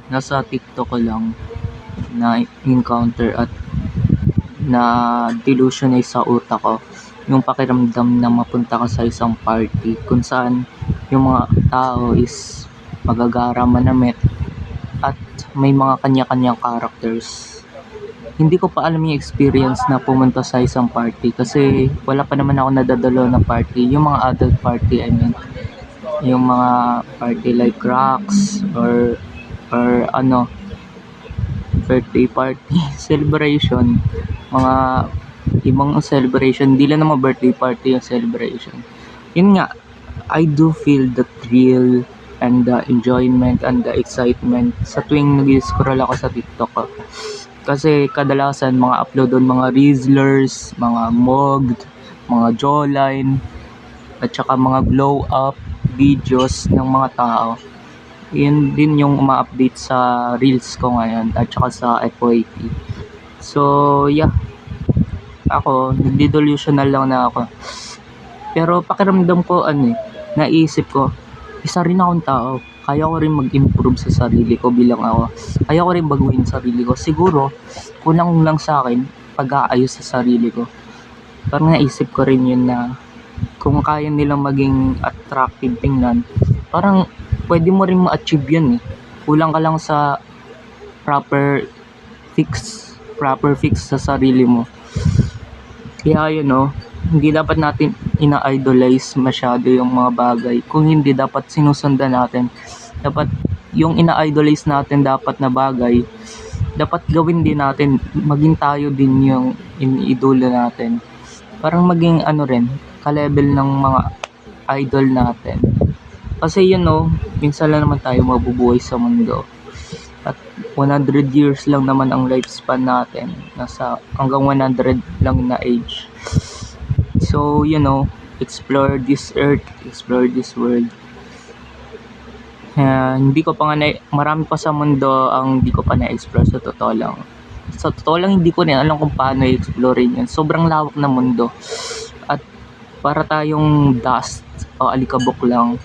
nasa TikTok ko lang na encounter at na delusionize sa utak ko yung pakiramdam na mapunta ka sa isang party kung saan yung mga tao is magagara, manamit at may mga kanya-kanyang characters. Hindi ko pa alam yung experience na pumunta sa isang party kasi wala pa naman ako nadadalo ng party, yung mga adult party, I mean yung mga party like rocks or ano, birthday party, celebration, mga ibang celebration, hindi lang naman birthday party yung celebration. Yun nga, I do feel the thrill and the enjoyment and the excitement sa tuwing nag-scroll ako sa TikTok ko. Kasi kadalasan mga upload doon mga Rizzlers, mga Mogged, mga Jawline, at saka mga glow up videos ng mga tao. Yun din yung uma-update sa reels ko ngayon at saka sa FYP. So yeah, ako nagde-delusional lang na ako. Pero pakiramdam ko naisip ko, isa rin akong tao. Kaya ko rin mag-improve sa sarili ko bilang ako. Kaya ko rin baguhin sarili ko. Siguro, kulang lang sa akin pag-aayos sa sarili ko. Parang naisip ko rin yun na kung kaya nilang maging attractive tingnan, parang pwede mo rin ma-achieve yun eh. Kulang ka lang sa proper fix sa sarili mo. Kaya hindi dapat natin ina-idolize masyado yung mga bagay. Kung hindi, dapat sinusundan natin. Dapat yung ina-idolize natin dapat na bagay, dapat gawin din natin. Maging tayo din yung iniidolo natin. Parang maging rin, ka-level ng mga idol natin. Kasi minsan lang naman tayo mabubuhay sa mundo. At 100 years lang naman ang lifespan natin. Nasa hanggang 100 lang na age. So, explore this earth, explore this world. Hindi ko pa nga marami pa sa mundo ang hindi ko pa na-explore sa totoo lang. Sa totoo lang, hindi ko rin alam kung paano i-explore yun. Sobrang lawak na mundo. At para tayong dust o alikabok lang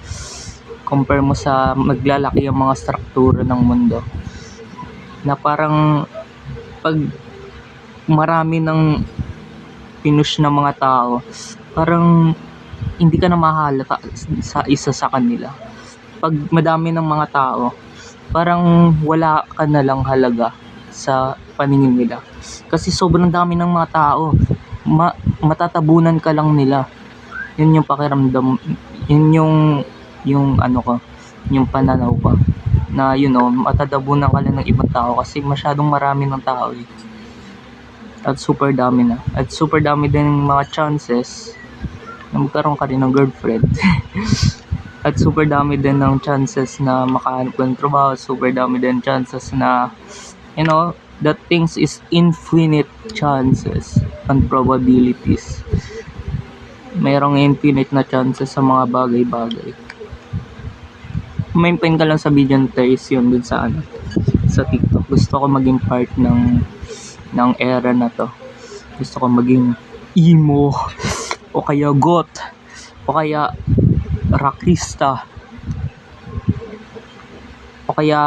compare mo sa maglalaki ang mga struktura ng mundo. Na parang pag marami ng pinush na mga tao, parang hindi ka na mahalata sa isa sa kanila. Pag madami ng mga tao, parang wala ka na lang halaga sa paningin nila. Kasi sobrang dami ng mga tao, matatabunan ka lang nila. Yun yung pakiramdam, yun yung yung pananaw ko. Na matatabunan ka lang ng ibang tao kasi masyadong marami ng tao eh. At super dami na. At super dami din ng mga chances na magkaroon ka rin ng girlfriend. At super dami din ng chances na makahanap ng trabaho. Super dami din chances na that things is infinite chances and probabilities. Mayroong infinite na chances sa mga bagay-bagay. Main ka lang sa video taste yun dun sa TikTok. Gusto ko maging part ng era na to. Gusto ko maging emo o kaya goth o kaya rockista o kaya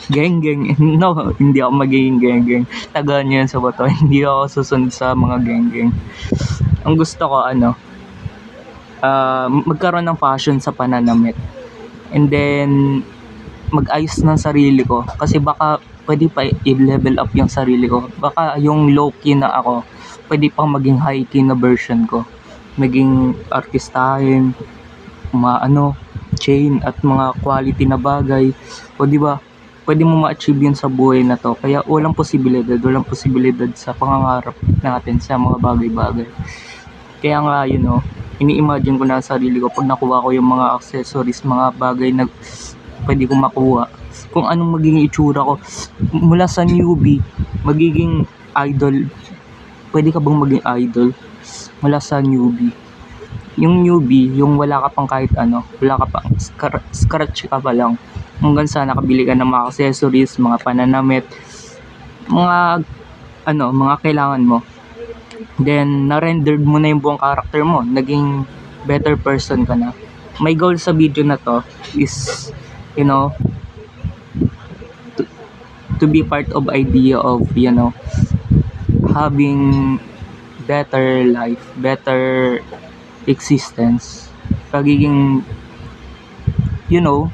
geng-geng. No, hindi ako magiging geng-geng. Tagaan niyo yan sa bato. Hindi ako susunod sa mga geng-geng. Ang gusto ko magkaroon ng passion sa pananamit. And then mag-ayos ng sarili ko kasi baka pwede pa i-level up yung sarili ko. Baka yung low-key na ako, pwede pang maging high-key na version ko. Maging artistahin, chain at mga quality na bagay. O diba, pwede mo ma-achieve yun sa buhay na to. Kaya walang posibilidad sa pangangarap natin sa mga bagay-bagay. Kaya nga, ini-imagine ko na sa sarili ko pag nakuha ko yung mga accessories, mga bagay na pwede kong makuha. Kung anong magiging itsura ko mula sa newbie, magiging idol. Pwede ka bang maging idol mula sa newbie? Yung newbie, yung wala ka pang kahit wala ka pang scratch ka pa lang. Hanggang sa nakabili ka ng mga accessories, mga pananamit, mga mga kailangan mo. Then, na-rendered mo na yung buong character mo. Naging better person ka na. My goal sa video na to is, to be part of idea of, you know, having better life, better existence, pagiging, you know,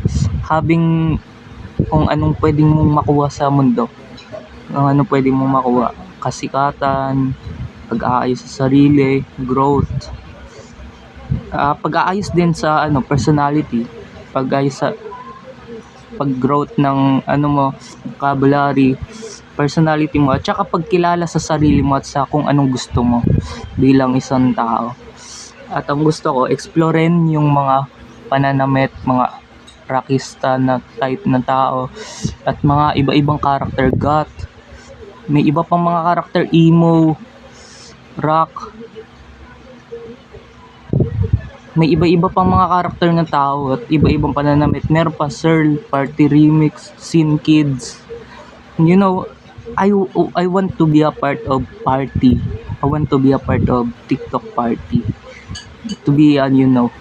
having kung anong pwedeng mong makuha sa mundo, kung anong pwedeng mong makuha, kasikatan, pag-aayos sa sarili, growth, pag-aayos din sa ano, personality, pag-aayos sa pag-growth ng ano mo, vocabulary, personality mo, at saka pagkilala sa sarili mo at sa kung anong gusto mo bilang isang tao. At ang gusto ko, explorein yung mga pananamit, mga rockista na type ng tao, at mga iba-ibang character, goth, may iba pang mga character, emo, rock, may iba-iba pang mga karakter ng tao at iba-ibang pananamit. Meron pa Searle, Party Remix, Sin Kids. You know, I want to be a part of party. I want to be a part of TikTok party. To be you know,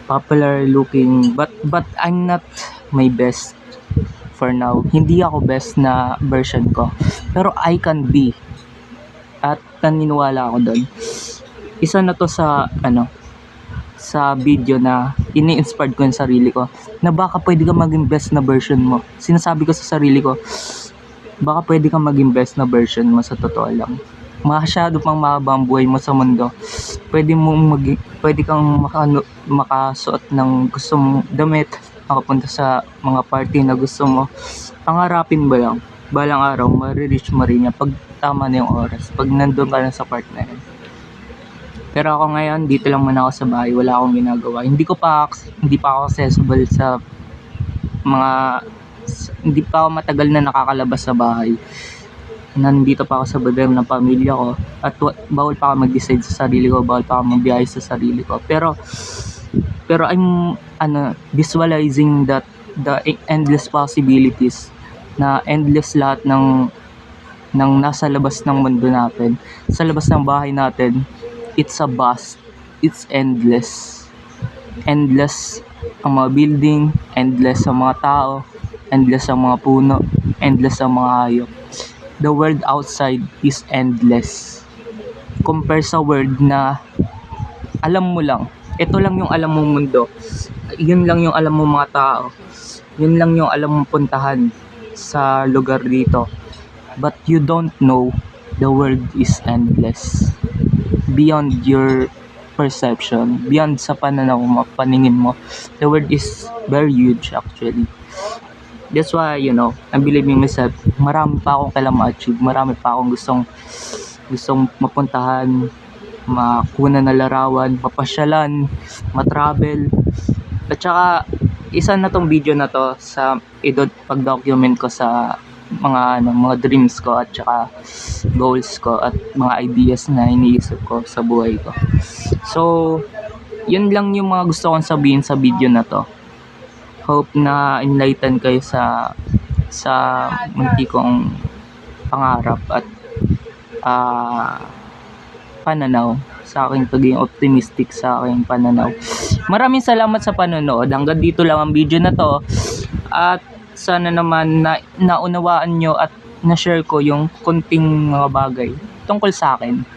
popular looking, but I'm not my best for now. Hindi ako best na version ko. Pero I can be. At naniniwala ako doon. Isa na to sa ano, sa video na ini-inspired ko yung sarili ko na baka pwede ka maging best na version mo. Sinasabi ko sa sarili ko, baka pwede kang maging best na version mo sa totoo lang. Masyado pang mahaba ang buhay mo sa mundo. Pwede kang makasuot ng gusto mong damit, makapunta sa mga party na gusto mo. Pangarapin ba lang? Balang araw, marireach mo rin yan pag tama na yung oras. Pag nandun ka na sa part na yun. Pero ako ngayon, dito lang muna ako sa bahay, wala akong ginagawa. Hindi pa ako accessible sa mga, hindi pa ako matagal na nakakalabas sa bahay. Nandito pa ako sa bahay ng pamilya ko, at bawal pa ako mag-decide sa sarili ko, bawal pa ako magbiyahe sa sarili ko. Pero I'm visualizing that the endless possibilities, na endless lahat ng nasa labas ng mundo natin, sa labas ng bahay natin. It's a vast, it's endless. Endless ang mga building, endless ang mga tao, endless ang mga puno, endless ang mga hayop. The world outside is endless. Compare sa world na alam mo lang, ito lang yung alam mong mundo. Yun lang yung alam mong mga tao. Yun lang yung alam mong puntahan sa lugar dito. But you don't know the world is endless. Beyond your perception, beyond sa pananaw mo, paningin mo, the world is very huge actually. That's why, you know, I believe in myself. Marami pa akong kailangan ma-achieve, marami pa akong gustong mapuntahan, makuha na larawan, mapasyalan, matravel. At saka isa na tong video na to sa pag-document ko sa mga dreams ko at saka goals ko at mga ideas na iniisip ko sa buhay ko. So, yun lang yung mga gusto kong sabihin sa video na to. Hope na enlighten kayo sa munti kong pangarap at pananaw, sa aking pagiging optimistic sa aking pananaw. Maraming salamat sa panonood. Hanggang dito lang ang video na to. At sana naman naunawaan nyo at na-share ko yung kunting mga bagay tungkol sa akin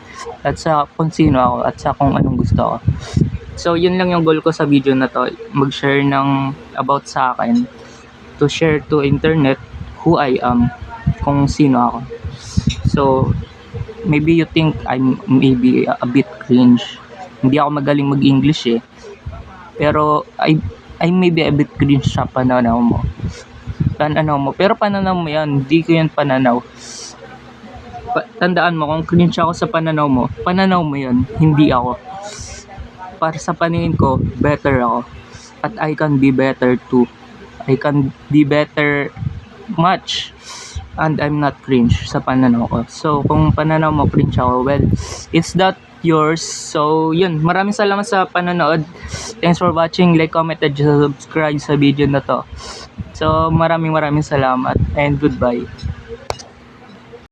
at sa kung sino ako at sa kung anong gusto ko. So yun lang yung goal ko sa video na to, mag-share ng about sa akin, to share to internet who I am, kung sino ako. So maybe you think I'm maybe a bit cringe, hindi ako magaling mag-English pero I may be a bit cringe sa pananaw mo. Pero pananaw mo yan, hindi ko yan pananaw. Tandaan mo, kung cringe ako sa pananaw mo yan, hindi ako. Para sa paningin ko, better ako. At I can be better too. I can be better much. And I'm not cringe sa pananaw ko. So, kung pananaw mo cringe ako, well, it's not yours. So, yun. Maraming salamat sa panonood. Thanks for watching. Like, comment, and subscribe sa video na to. So, maraming salamat and goodbye.